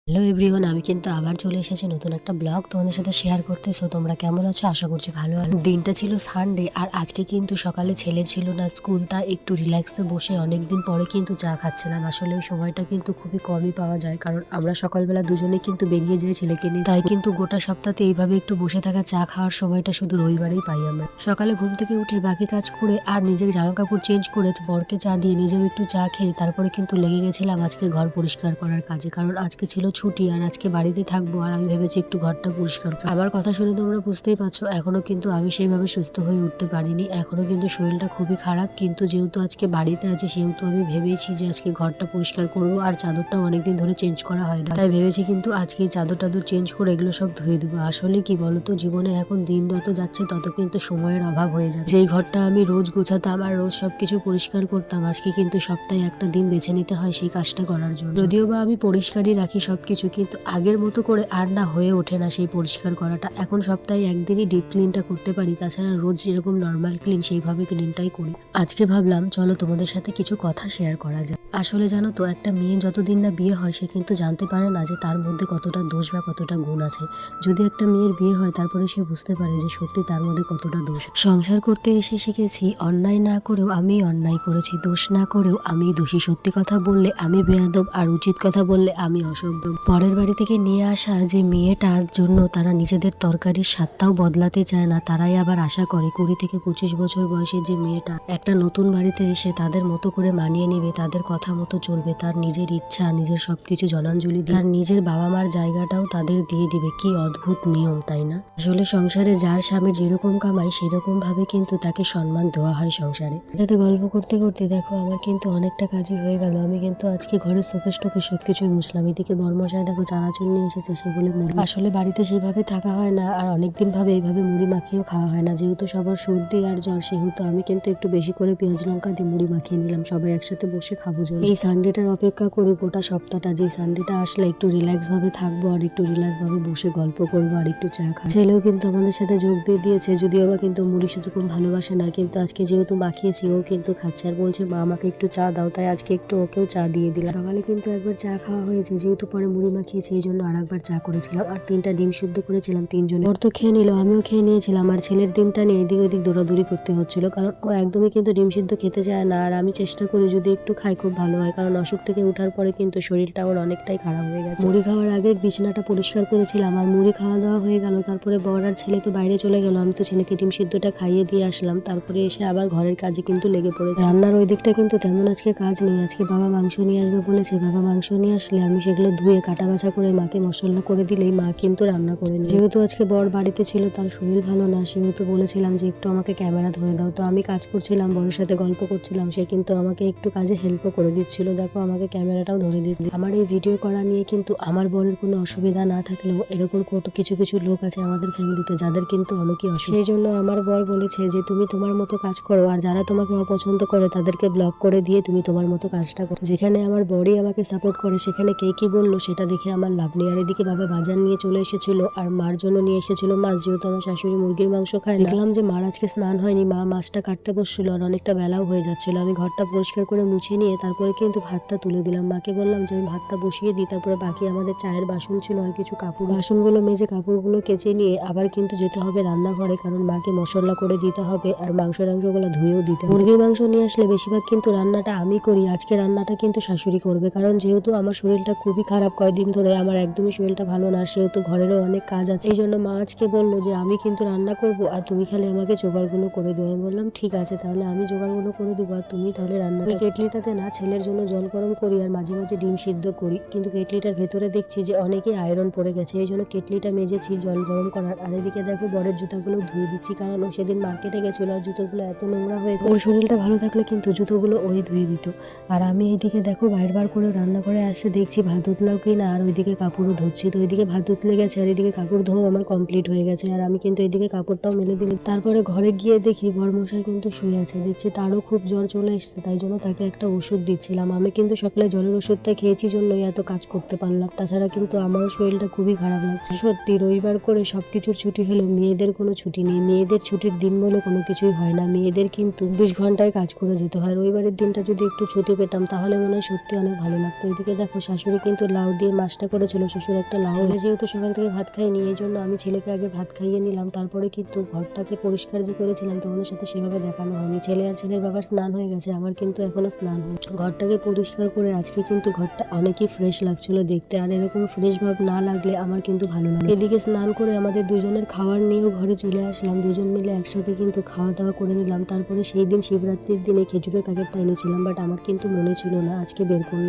Hello everyone, আমি কিন্তু আবার চলে এসেছি নতুন একটা ব্লগ তোমাদের সাথে শেয়ার করতে। সো তোমরা কেমন আছো? আশা করছি ভালো আছো। দিনটা ছিল সানডে আর আজকে কিন্তু সকালে ছেলের ছিল না স্কুল, তা একটু রিল্যাক্সে বসে অনেকদিন পরে কিন্তু চা খাচ্ছিলাম। আসলে এই সময়টা কিন্তু খুবই কমই পাওয়া যায়, কারণ আমরা সকালবেলা দুজনেই কিন্তু বেরিয়ে যাই ছেলেকে নিয়ে। তাই কিন্তু গোটা সপ্তাহে এইভাবে একটু বসে থাকা চা খাওয়ার সময়টা শুধু রবিবারেই পাই আমরা। সকালে ঘুম থেকে উঠে বাকি কাজ করে আর নিজের জামা কাপড় চেঞ্জ করে বরকে চা দিয়ে নিজেও একটু চা খেয়ে তারপরে কিন্তু লেগে গেছিলাম আজকে ঘর পরিষ্কার করার কাজে, কারণ আজকে ছিল ছুটি আর আজকে বাড়িতে থাকবো আর আমি ভেবেছি একটু ঘরটা পরিষ্কার করব। আমার কথা শুনে তোমরা বুঝতেই পারছো এখনো কিন্তু আমি সেইভাবে সুস্থ হয়ে উঠতে পারিনি, এখনো কিন্তু শরীরটা খুবই খারাপ। কিন্তু যেহেতু আজকে বাড়িতে আছে সেহেতু আমি ভেবেছি যে আজকে ঘরটা পরিষ্কার করবো, আর চাদরটাও অনেকদিন ধরে চেঞ্জ করা হয় না, তাই ভেবেছি কিন্তু আজকে চাদর টাদর চেঞ্জ করে এগুলো সব ধুয়ে দেবো। আসলে কি বলতো, জীবনে এখন দিন যত যাচ্ছে তত কিন্তু সময়ের অভাব হয়ে যাচ্ছে। যেই ঘরটা আমি রোজ গোছাতাম আর রোজ সবকিছু পরিষ্কার করতাম, আজকে কিন্তু সপ্তাহে একটা দিন বেছে নিতে হয় সেই কাজটা করার জন্য। যদিও বা আমি পরিষ্কারই রাখি সবকিছু, কিন্তু আগের মতো করে আর না হয়ে ওঠে না সেই পরিষ্কার করাটা। এখন সপ্তাহে একদিনই ডিপ ক্লিনটা করতে পারি, তাছাড়া রোজ যেরকম নর্মাল ক্লিন সেইভাবে ক্লিনটাই করি। আজকে ভাবলাম চলো তোমাদের সাথে কিছু কথা শেয়ার করা যায়। আসলে জানো তো, একটা মেয়ে যতদিন না বিয়ে হয় সে কিন্তু জানতে পারে না যে তার মধ্যে কতটা দোষ বা কতটা গুণ আছে। যদি একটা মেয়ের বিয়ে হয় তারপরে সে বুঝতে পারে যে সত্যি তার মধ্যে কতটা দোষ। সংসার করতে এসে শিখেছি অন্যায় না করেও আমি অন্যায় করেছি, দোষ না করেও আমি দোষী। সত্যি কথা বললে আমি বেয়াদব, আর উচিত কথা বললে আমি অসভ্য। পরের বাড়ি থেকে নিয়ে আসা যে মেয়েটার জন্য তারা নিজেদের তরকারির স্বাদটাও বদলাতে চায় না, তারাই আবার আশা করে 20 থেকে 25 বছর বয়সে যে মেয়েটা একটা নতুন বাড়িতে এসে তাদের মতো করে মানিয়ে নিবে, তাদের কথা মতো চলবে, তার নিজের ইচ্ছা নিজের সবকিছু জনাঞ্জলি দিয়ে তার নিজের বাবা মার জায়গাটাও তাদের দিয়ে দিবে। কি অদ্ভুত নিয়ম, তাই না? আসলে সংসারে যার স্বামীর যেরকম কামাই সেরকম ভাবে কিন্তু তাকে সম্মান দেওয়া হয় সংসারে। এটাতে গল্প করতে করতে দেখো আমার কিন্তু অনেকটা কাজই হয়ে গেল। আমি কিন্তু আজকে ঘরের শোকেস টোকেস সবকিছুই মুছলাম। এদিকে বর্মশাই দেখো চানাচুর নিয়ে এসেছে, সে বলে মুড়ি। আসলে বাড়িতে সেইভাবে থাকা হয় না আর অনেকদিন ভাবে এইভাবে মুড়ি মাখিয়েও খাওয়া হয় না। যেহেতু সবার সর্দি আর জ্বর সেহেতু আমি কিন্তু একটু বেশি করে পেঁয়াজ লঙ্কা দিয়ে মুড়ি মাখিয়ে নিলাম, সবাই একসাথে বসে খাবো জন্য। এই সানডেটার অপেক্ষা করি গোটা সপ্তাহটা, যে সানডেটা আসলে একটু রিল্যাক্স ভাবে থাকবো আর একটু রিল্যাক্স ভাবে বসে গল্প করবো আর একটু চা খাবো। ছেলেও কিন্তু আমাদের সাথে যোগ দিয়ে দিয়েছে, যদিও বা কিন্তু মুড়ি সেরকম ভালোবাসে না, কিন্তু আজকে যেহেতু মাখিয়েছি ও কিন্তু খাচ্ছে আর বলছে মা আমাকে একটু চা দাও, তাই আজকে একটু ওকেও চা দিয়ে দিলাম। সকালে কিন্তু একবার চা খাওয়া হয়েছে, যেহেতু পরে মুড়ি মাখিয়েছি এই জন্য আর একবার চা করেছিলাম, আর 3টা ডিম সিদ্ধ করেছিলাম 3 জনে। ওর তো খেয়ে নিল, আমিও খেয়ে নিয়েছিলাম, আর ছেলের ডিমটা নিয়ে এদিক ওদিক দৌড়াদৌড়ি করতে হচ্ছিল, কারণ ও একদমই কিন্তু ডিম সিদ্ধ খেতে চায় না। আর আমি চেষ্টা করি যদি একটু খাই খুব ভালো হয়, কারণ অসুখ থেকে ওঠার পরে কিন্তু শরীরটা ওর অনেকটাই খারাপ হয়ে গেছে। মুড়ি খাওয়ার আগে বিছানাটা পরিষ্কার করেছিলাম আর মুড়ি খাওয়া দাওয়া হয়ে গেল। তারপরে বর আর ছেলে তো বাইরে চলে গেল, আমি তো ছেলেকে ডিম সিদ্ধটা খাইয়ে দিয়ে আসলাম। তারপরে এসে আবার ঘরের কাজে কিন্তু লেগে পড়েছে। রান্নার ওই দিকটা কিন্তু তেমন আজকে কাজ নেই। আজকে বাবা মাংস নিয়ে আসবে বলেছে, বাবা মাংস নিয়ে আসলে আমি সেগুলো ধুয়ে কাটা বাছা করে মাকে মশলা করে দিলেই মা কিন্তু রান্না করে নেয়। যেহেতু আজকে বর বাড়িতে ছিল, তার শরীর ভালো না, সেহেতু বলেছিলাম যে একটু আমাকে ক্যামেরা ধরে দাও। তো আমি কাজ করছিলাম, বরের সাথে গল্প করছিলাম, সে কিন্তু আমাকে একটু কাজে হেল্পও করে দিচ্ছিল। দেখো আমাকে ক্যামেরাটাও ধরে দিচ্ছে। আমার এই ভিডিও করা নিয়ে কিন্তু আমার বরের কোনো অসুবিধা না থাকলেও এরকম কত কিছু কিছু লোক আছে আমাদের ফ্যামিলিতে যাদের কিন্তু অনেকই অসুবিধা। সেই জন্য আমার বর বলেছে যে তুমি তোমার মতো কাজ করো, আর যারা তোমাকে অপছন্দ করে তাদেরকে ব্লক করে দিয়ে তুমি তোমার মতো কাজটা করো। যেখানে আমার বরই আমাকে সাপোর্ট করে সেখানে কে কি বললো সেটা দেখে আমার লাভ নেই। আর এদিকে বাবা বাজার নিয়ে চলে এসেছিল আর মার জন্য নিয়ে এসেছিল মাছ, যেহেতু আমার শাশুড়ি মুরগির মাংস খায়। দেখলাম যে মার আজকে স্নান হয়নি, মা মাছটা কাটতে বসছিল আর অনেকটা বেলাও হয়ে যাচ্ছিল। আমি ঘরটা পরিষ্কার করে মুছে নিয়ে তারপরে কিন্তু ভাতটা তুলে দিলাম। মাকে বললাম যে আমি ভাতটা বসিয়ে দিই, তারপরে বাকি আমাদের চায়ের বাসন ছিল আর কিছু কাপড়, বাসনগুলো মেজে কাপড়গুলো কেচে নিয়ে আবার কিন্তু যেতে হবে রান্নাঘরে, কারণ মাকে মশলা করে দিতে হবে আর মাংসগুলো ধুয়েও দিতে হবে। মুরগির মাংস নিয়ে আসলে বেশিরভাগ কিন্তু রান্নাটা আমি করি, আজকে রান্নাটা কিন্তু শাশুড়ি করবে, কারণ যেহেতু আমার শরীরটা খুবই খারাপ কয়েকদিন ধরে, আমার একদমই শরীরটা ভালো না, সেহেতু ঘরেরও অনেক কাজ আছে। এই জন্য মা আজকে বললো যে আমি কিন্তু রান্না করব আর তুমি খালি আমাকে জোগাড়গুলো করে দেবো। আমি বললাম ঠিক আছে, তাহলে আমি জোগাড়গুলো করে দেবো আর তুমি তাহলে রান্না। আমি কেটলিটাতে না ছেলের জন্য জল গরম করি আর মাঝে মাঝে ডিম সিদ্ধ করি, কিন্তু কেটলিটার ভেতরে দেখছি যে অনেকেই আয়রন পড়ে গেছে, এই জন্য কেটলিটা মেজেছি জল গরম করার। আর এদিকে দেখো বরের জুতাগুলো ধুয়ে দিচ্ছি, কারণ ও সেদিন মার্কেটে গেছিল আর জুতোগুলো এত নোংরা হয়েছে। ওর শরীরটা ভালো থাকলে কিন্তু জুতোগুলো ওই ধুয়ে দিত। আর আমি এইদিকে দেখো বার করে রান্না করে আসছে, দেখছি ভাত উতলাও কিনা, আর ওইদিকে কাপড়ও ধুচ্ছি। তো ওইদিকে ভাত উতলে গেছে আর এদিকে কাপড় ধোয়া আমার কমপ্লিট হয়ে গেছে, আর আমি কিন্তু এইদিকে কাপড়টাও মেলে দিলাম। তারপরে ঘরে গিয়ে দেখি বরমশাই কিন্তু শুয়ে আছে, দেখছি তারও খুব জ্বর চলে এসছে, তাই জন্য তাকে একটা ওষুধ দিচ্ছিলাম। আমি কিন্তু সকালে জ্বরের ওষুধটা খেয়েছি জন্যই এত কাজ করতে পারলাম, তাছাড়া কিন্তু আমারও শরীরটা খুবই খারাপ লাগছে। সত্যি রবিবার করে সবকিছুর ছুটি হলেও মেয়েদের কোনো ছুটি নেই। মেয়েদের ছুটির দিন বলে কোনো কিছুই হয় না, মেয়েদের কিন্তু 20 ঘন্টায় কাজ করে যেতে হয়। রবিবারের দিনটা যদি একটু ছুটি পেতাম তাহলে মনে হয় সত্যি অনেক ভালো লাগতো। এদিকে দেখো শাশুড়ি কিন্তু লাউ দিয়ে মাছটা করেছিল শ্বশুর একটা লাউ। ছেলে যেহেতু সকাল থেকে ভাত খায়নি, এই জন্য আমি ছেলেকে আগে ভাত খাইয়ে নিলাম। তারপরে কিন্তু ঘরটাকে পরিষ্কার যে করেছিলাম তোমাদের সাথে সেভাবে দেখানো হয়নি। ছেলে আর ছেলের বাবার স্নান হয়ে গেছে, আমার কিন্তু এখনো স্নান হয়নি। ঘরটাকে পরিষ্কার করে আজকে কিন্তু ঘরটা অনেকই ফ্রেশ লাগছিল দেখতে, আর এরকম ফ্রেশ ভাব না লাগলে আমার কিন্তু ভালো লাগে। এদিকে স্নান করে আমাদের দুজনের খাবার নিয়েও ঘরে চলে আসলাম, দুজন মিলে একসাথে কিন্তু খাওয়া দাওয়া করে নিলাম। তারপরে সেই দিন শিবরাত্রির দিনে খেজুরের প্যাকেটটা এনেছিলাম, বাট আমার কিন্তু মনে ছিল না, আজকে বের করলাম।